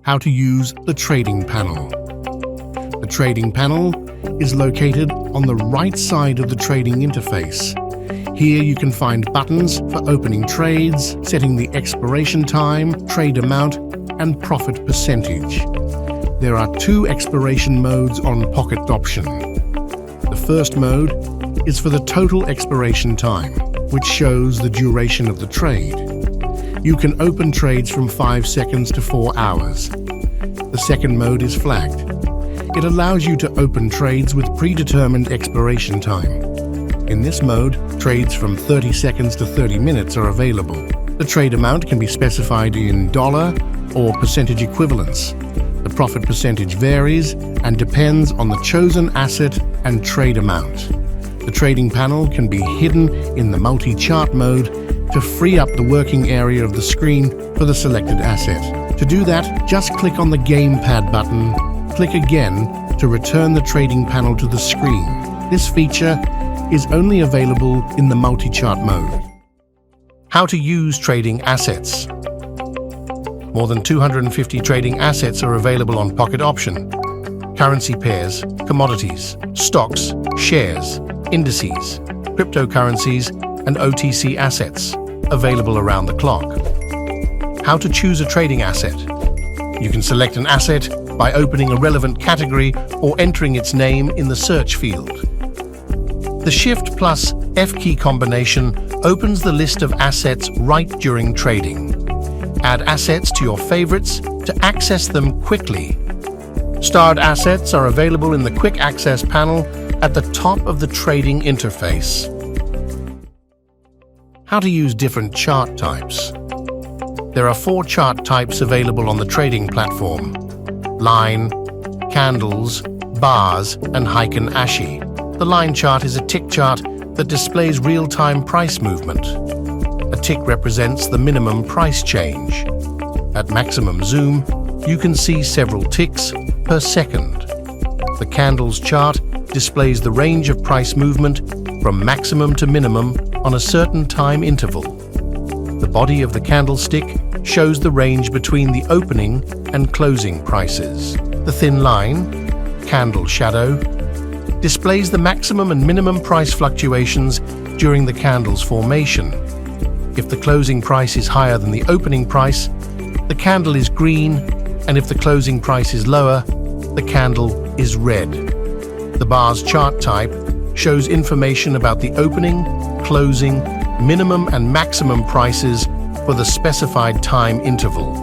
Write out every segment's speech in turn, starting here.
How to use the trading panel. The trading panel is located on the right side of the trading interface. Here you can find buttons for opening trades, setting the expiration time, trade amount, and profit percentage. There are two expiration modes on Pocket Option. The first mode is for the total expiration time, which shows the duration of the trade. You can open trades from 5 seconds to 4 hours. The second mode is flagged. It allows you to open trades with predetermined expiration time. In this mode, trades from 30 seconds to 30 minutes are available. The trade amount can be specified in dollar or percentage equivalents. The profit percentage varies and depends on the chosen asset and trade amount. The trading panel can be hidden in the multi-chart mode to free up the working area of the screen for the selected asset. To do that, just click on the Gamepad button. Click again to return the trading panel to the screen. This feature is only available in the multi-chart mode. How to use trading assets. More than 250 trading assets are available on Pocket Option. Currency pairs, commodities, stocks, shares, indices, cryptocurrencies, and OTC assets available around the clock. How to choose a trading asset. You can select an asset by opening a relevant category or entering its name in the search field. The Shift plus F key combination opens the list of assets right during trading. Add assets to your favorites to access them quickly. Starred assets are available in the Quick Access panel at the top of the trading interface. How to use different chart types. There are 4 chart types available on the trading platform: line, candles, bars, and Heiken Ashi. The line chart is a tick chart that displays real-time price movement. A tick represents the minimum price change. At maximum zoom, you can see several ticks per second. The candles chart displays the range of price movement from maximum to minimum on a certain time interval. The body of the candlestick shows the range between the opening and closing prices. The thin line, candle shadow, displays the maximum and minimum price fluctuations during the candle's formation. If the closing price is higher than the opening price, the candle is green, and if the closing price is lower, the candle is red. The bar's chart type shows information about the opening, closing, minimum and maximum prices for the specified time interval.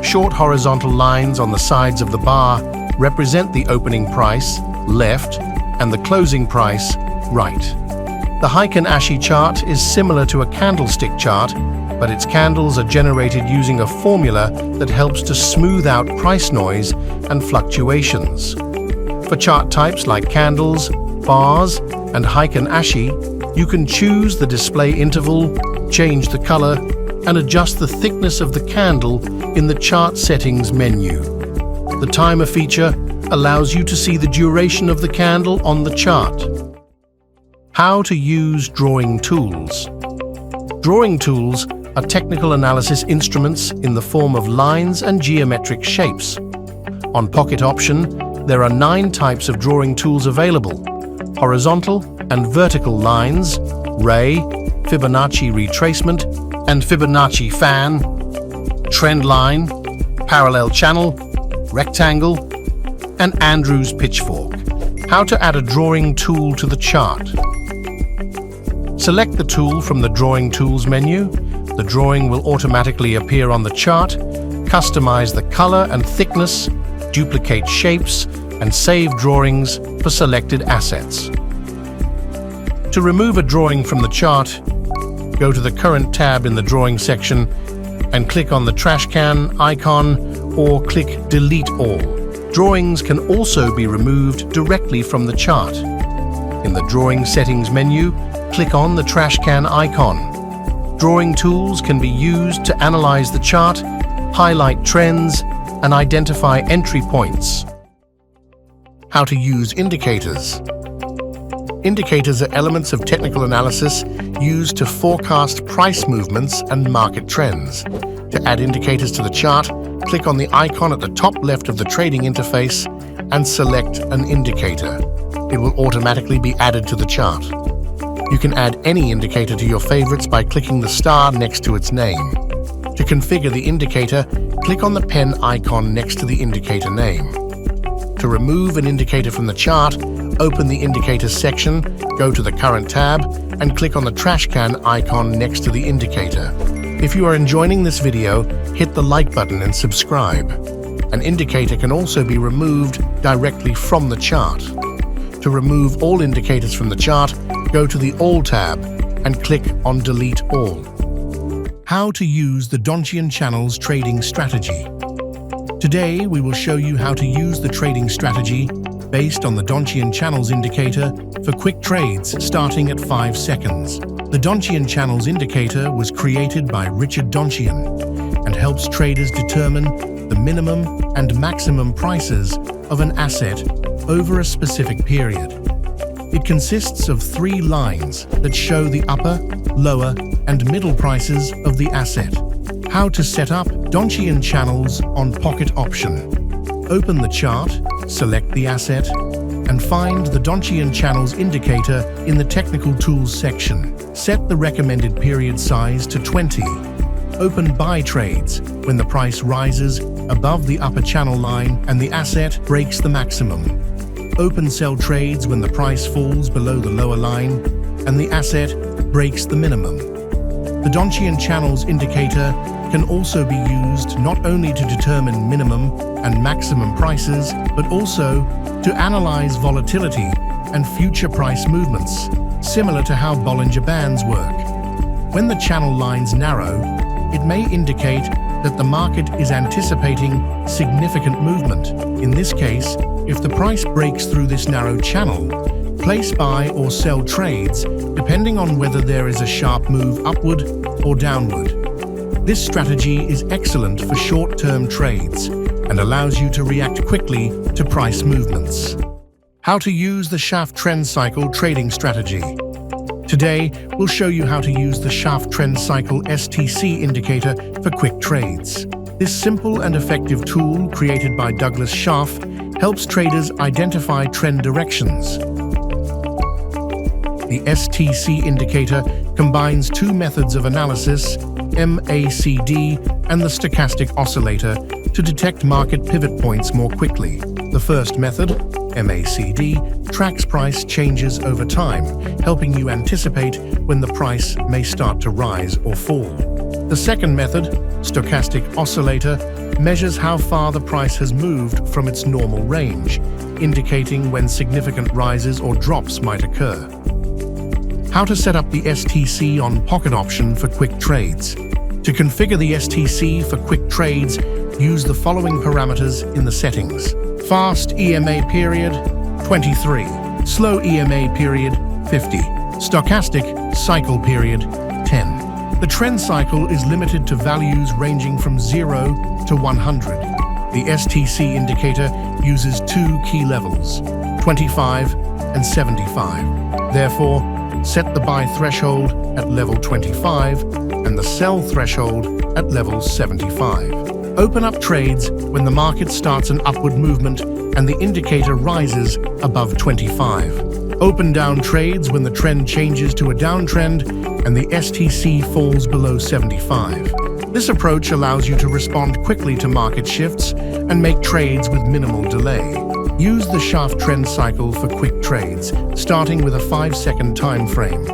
Short horizontal lines on the sides of the bar represent the opening price, left, and the closing price, right. The Heiken Ashi chart is similar to a candlestick chart, but its candles are generated using a formula that helps to smooth out price noise and fluctuations. For chart types like candles, bars, and Heiken Ashi, you can choose the display interval, change the color, and adjust the thickness of the candle in the chart settings menu. The timer feature allows you to see the duration of the candle on the chart. How to use drawing tools. Drawing tools are technical analysis instruments in the form of lines and geometric shapes. On Pocket Option, there are 9 types of drawing tools available: horizontal and vertical lines, ray, Fibonacci retracement, and Fibonacci fan, trend line, parallel channel, rectangle, and Andrews pitchfork. How to add a drawing tool to the chart. Select the tool from the Drawing Tools menu. The drawing will automatically appear on the chart. Customize the color and thickness, duplicate shapes, and save drawings for selected assets. To remove a drawing from the chart, go to the current tab in the drawing section and click on the trash can icon or click Delete All. Drawings can also be removed directly from the chart. In the Drawing Settings menu, click on the trash can icon. Drawing tools can be used to analyze the chart, highlight trends, and identify entry points. How to use indicators. Indicators are elements of technical analysis used to forecast price movements and market trends. To add indicators to the chart, click on the icon at the top left of the trading interface and select an indicator. It will automatically be added to the chart. You can add any indicator to your favorites by clicking the star next to its name. To configure the indicator, click on the pen icon next to the indicator name. To remove an indicator from the chart, open the Indicators section, go to the Current tab, and click on the trash can icon next to the indicator. If you are enjoying this video, hit the like button and subscribe. An indicator can also be removed directly from the chart. To remove all indicators from the chart, go to the All tab and click on Delete All. How to use the Donchian Channels Trading Strategy. Today, we will show you how to use the trading strategy based on the Donchian Channels indicator for quick trades starting at 5 seconds. The Donchian Channels indicator was created by Donchian and helps traders determine the minimum and maximum prices of an asset over a specific period. It consists of 3 lines that show the upper, lower, and middle prices of the asset. How to set up Donchian channels on pocket option. Open the chart, select the asset, and find the Donchian Channels indicator in the Technical Tools section. Set the recommended period size to 20. Open buy trades when the price rises above the upper channel line and the asset breaks the maximum. Open sell trades when the price falls below the lower line and the asset breaks the minimum. The Donchian Channels indicator can also be used not only to determine minimum and maximum prices, but also to analyze volatility and future price movements, similar to how Bollinger Bands work. When the channel lines narrow, it may indicate that the market is anticipating significant movement. In this case, if the price breaks through this narrow channel, place buy or sell trades depending on whether there is a sharp move upward or downward. This strategy is excellent for short-term trades and allows you to react quickly to price movements. How to use the Schaff Trend Cycle Trading Strategy. Today, we'll show you how to use the Schaff Trend Cycle STC indicator for quick trades. This simple and effective tool, created by Douglas Schaff, helps traders identify trend directions. The STC indicator combines 2 methods of analysis, MACD and the stochastic oscillator, to detect market pivot points more quickly. The first method, MACD, tracks price changes over time, helping you anticipate when the price may start to rise or fall. The second method, stochastic oscillator, measures how far the price has moved from its normal range, indicating when significant rises or drops might occur. How to set up the STC on pocket option for quick trades. To configure the STC for quick trades, use the following parameters in the settings. Fast EMA period, 23. Slow EMA period, 50. Stochastic cycle period, 10. The trend cycle is limited to values ranging from 0 to 100. The STC indicator uses 2 key levels, 25 and 75. Therefore, set the buy threshold at level 25 and the sell threshold at level 75. Open up trades when the market starts an upward movement and the indicator rises above 25. Open down trades when the trend changes to a downtrend and the STC falls below 75. This approach allows you to respond quickly to market shifts and make trades with minimal delay. Use the Schaff Trend Cycle for quick trades, starting with a 5-second time frame.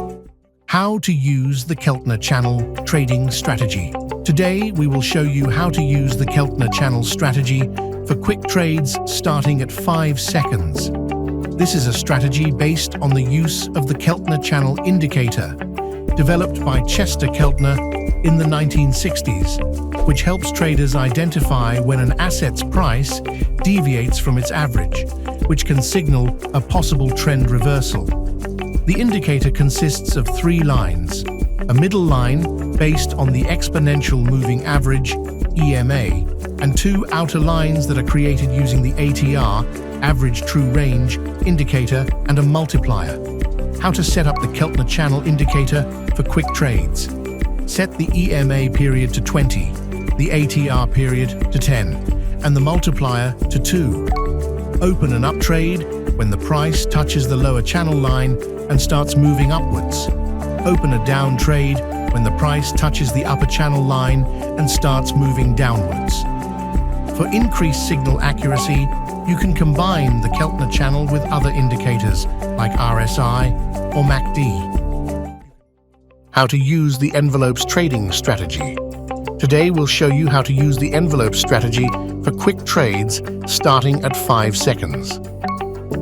How to use the Keltner Channel Trading Strategy. Today, we will show you how to use the Keltner Channel Strategy for quick trades starting at 5 seconds. This is a strategy based on the use of the Keltner Channel Indicator, developed by Chester Keltner in the 1960s, which helps traders identify when an asset's price deviates from its average, which can signal a possible trend reversal. The indicator consists of 3 lines, a middle line based on the exponential moving average, EMA, and 2 outer lines that are created using the ATR, average true range, indicator, and a multiplier. How to set up the Keltner Channel Indicator for quick trades. Set the EMA period to 20, the ATR period to 10, and the multiplier to 2. Open an up trade when the price touches the lower channel line and starts moving upwards. Open a down trade when the price touches the upper channel line and starts moving downwards. For increased signal accuracy, you can combine the Keltner channel with other indicators like RSI or MACD. How to use the envelopes trading strategy. Today we'll show you how to use the envelope strategy for quick trades starting at 5 seconds.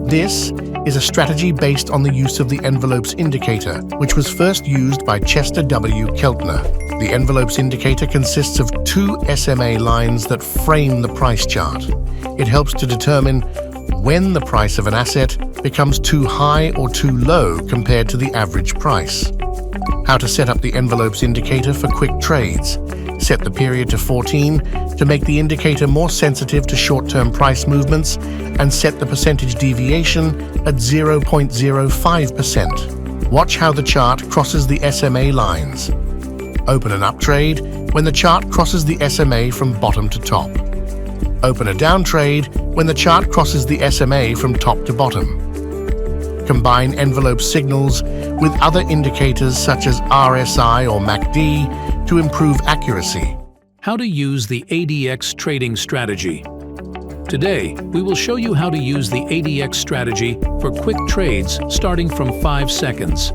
This is a strategy based on the use of the envelopes indicator, which was first used by Chester W. Keltner. The envelopes indicator consists of 2 SMA lines that frame the price chart. It helps to determine when the price of an asset becomes too high or too low compared to the average price. How to set up the envelopes indicator for quick trades. Set the period to 14 to make the indicator more sensitive to short-term price movements, and set the percentage deviation at 0.05%. Watch how the chart crosses the SMA lines. Open an up trade when the chart crosses the SMA from bottom to top. Open a down trade when the chart crosses the SMA from top to bottom. Combine envelope signals with other indicators such as RSI or MACD to improve accuracy. How to use the ADX Trading Strategy. Today, we will show you how to use the ADX strategy for quick trades starting from 5 seconds.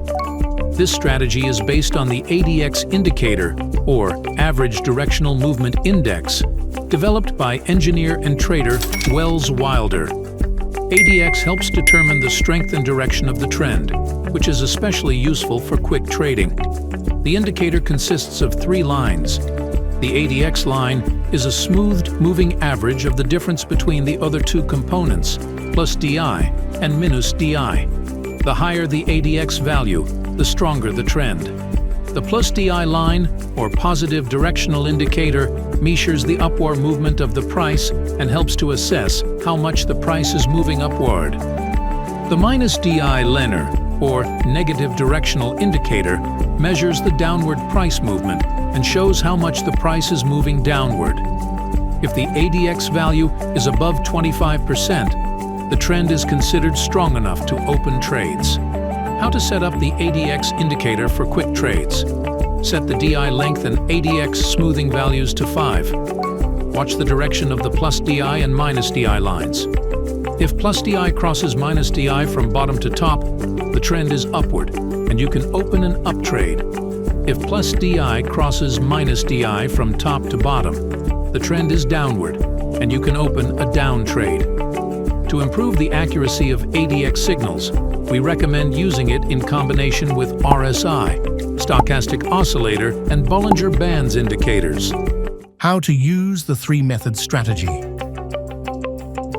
This strategy is based on the ADX indicator, or Average Directional Movement Index, developed by engineer and trader Wells Wilder. ADX helps determine the strength and direction of the trend, which is especially useful for quick trading. The indicator consists of 3 lines. The ADX line is a smoothed moving average of the difference between the other 2 components, plus DI and minus DI. The higher the ADX value, the stronger the trend. The plus DI line, or positive directional indicator, measures the upward movement of the price and helps to assess how much the price is moving upward. The minus DI liner, or negative directional indicator, measures the downward price movement and shows how much the price is moving downward. If the ADX value is above 25%, the trend is considered strong enough to open trades. How to set up the ADX indicator for quick trades. Set the DI length and ADX smoothing values to 5. Watch the direction of the plus DI and minus DI lines. If plus DI crosses minus DI from bottom to top, the trend is upward, and you can open an up trade. If plus DI crosses minus DI from top to bottom, the trend is downward, and you can open a down trade. To improve the accuracy of ADX signals, we recommend using it in combination with RSI, stochastic oscillator, and Bollinger Bands indicators. How to use the 3-method strategy.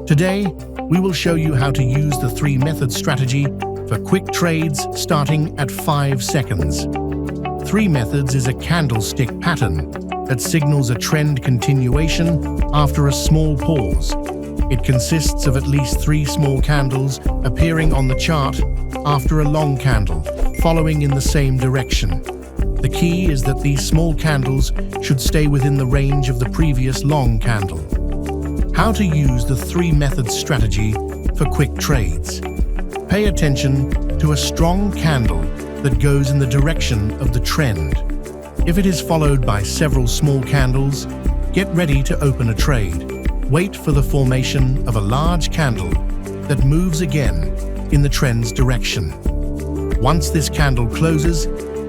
Today, we will show you how to use the 3-method strategy for quick trades starting at 5 seconds. 3 methods is a candlestick pattern that signals a trend continuation after a small pause. It consists of at least 3 small candles appearing on the chart after a long candle, following in the same direction. The key is that these small candles should stay within the range of the previous long candle. How to use the 3-method strategy for quick trades. Pay attention to a strong candle that goes in the direction of the trend. If it is followed by several small candles, get ready to open a trade. Wait for the formation of a large candle that moves again in the trend's direction. Once this candle closes,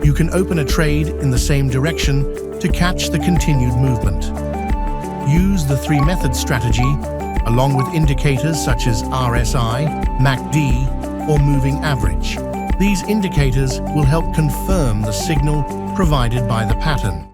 you can open a trade in the same direction to catch the continued movement. Use the 3-method strategy along with indicators such as RSI, MACD, or moving average. These indicators will help confirm the signal provided by the pattern.